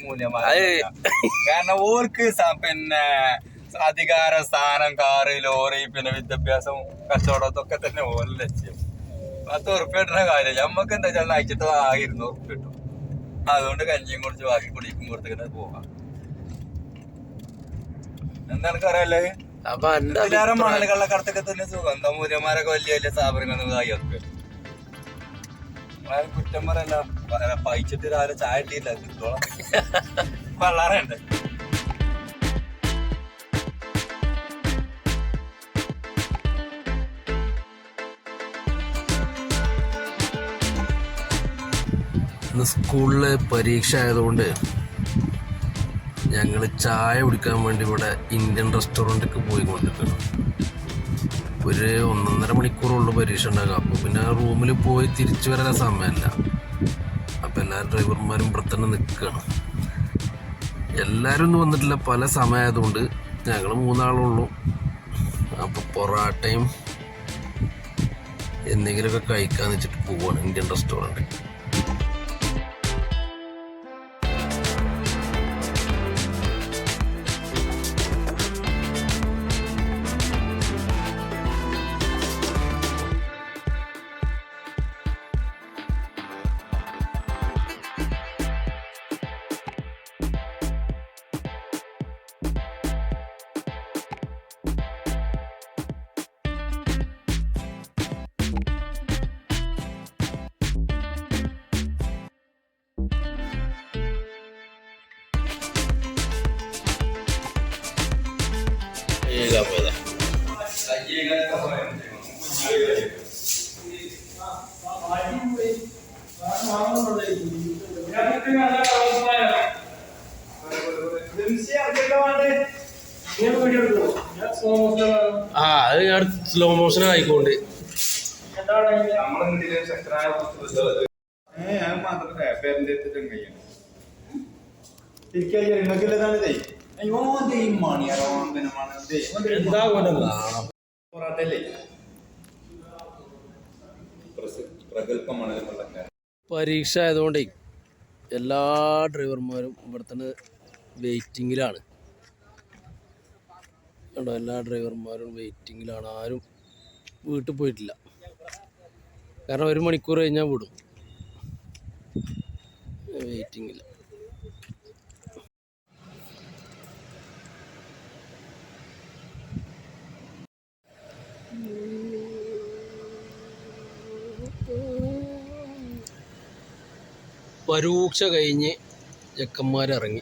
മൂല്യന്മാര്. കാരണം ഓർക്ക് പിന്നെ അധികാരം, സ്ഥാനം, കാറ്, ലോറി, പിന്നെ വിദ്യാഭ്യാസം, കച്ചവടം ഇതൊക്കെ തന്നെ ഓരോ ലക്ഷ്യം. 10 ഉറുപ്പ്യ കിട്ടുന്ന കാര്യം നമ്മക്ക് എന്താ വെച്ചാൽ അയച്ചിട്ട് 200 ഉറുപ്പ്യ കിട്ടും. അതുകൊണ്ട് കഞ്ഞിയും കുടിച്ച് ബാക്കി കുടിക്കും കൊടുത്തിങ്ങനെ പോകാം. എന്താണ് അറിയാല്ലേ? ഇതിലാരം മണൽ കള്ളക്കടത്തൊക്കെ തന്നെ സുഖം. എന്താ മൂല്യന്മാരൊക്കെ വലിയ വലിയ സ്ഥാപനങ്ങൾ കായൊക്കെ കുറ്റം പറയല്ല. പയിച്ചിട്ട് രാവിലെ ചായ ഇട്ടില്ല കിട്ടോളം വെള്ളാറുണ്ട്. സ്കൂളില് പരീക്ഷ ആയതുകൊണ്ട് ഞങ്ങൾ ചായ കുടിക്കാൻ വേണ്ടി ഇവിടെ ഇന്ത്യൻ റെസ്റ്റോറൻറ്റിലേക്ക് പോയിക്കൊണ്ടിരിക്കണം. ഒരു 1.5 മണിക്കൂറുള്ള പരീക്ഷ ഉണ്ടാകും. അപ്പോൾ പിന്നെ റൂമിൽ പോയി തിരിച്ചു വരാൻ സമയമല്ല. അപ്പോൾ എല്ലാ ഡ്രൈവർമാരും ഇവിടെ തന്നെ നിൽക്കുകയാണ്. എല്ലാവരും ഒന്നും വന്നിട്ടില്ല, പല സമയമായതുകൊണ്ട് ഞങ്ങൾ 3 ആളുള്ളൂ. അപ്പോൾ പൊറാട്ടയും എന്തെങ്കിലുമൊക്കെ കഴിക്കാന്ന് വെച്ചിട്ട് പോവാണ് ഇന്ത്യൻ റെസ്റ്റോറൻറ്റ്. അത് ഞാൻ സ്ലോ മോഷൻ ആയിക്കോണ്ട് പരീക്ഷ ആയതുകൊണ്ടേ എല്ലാ ഡ്രൈവർമാരും ഇവിടെ തന്നെ വെയിറ്റിങ്ങിലാണ്. കേട്ടോ, എല്ലാ ഡ്രൈവർമാരും വെയിറ്റിങ്ങിലാണ്. ആരും വീട്ടിൽ പോയിട്ടില്ല. കാരണം 1 മണിക്കൂർ കഴിഞ്ഞാൽ വിടും. വെയിറ്റിങ്ങില്ല. പരീക്ഷ കഴിഞ്ഞ് ചെക്കന്മാരിറങ്ങി.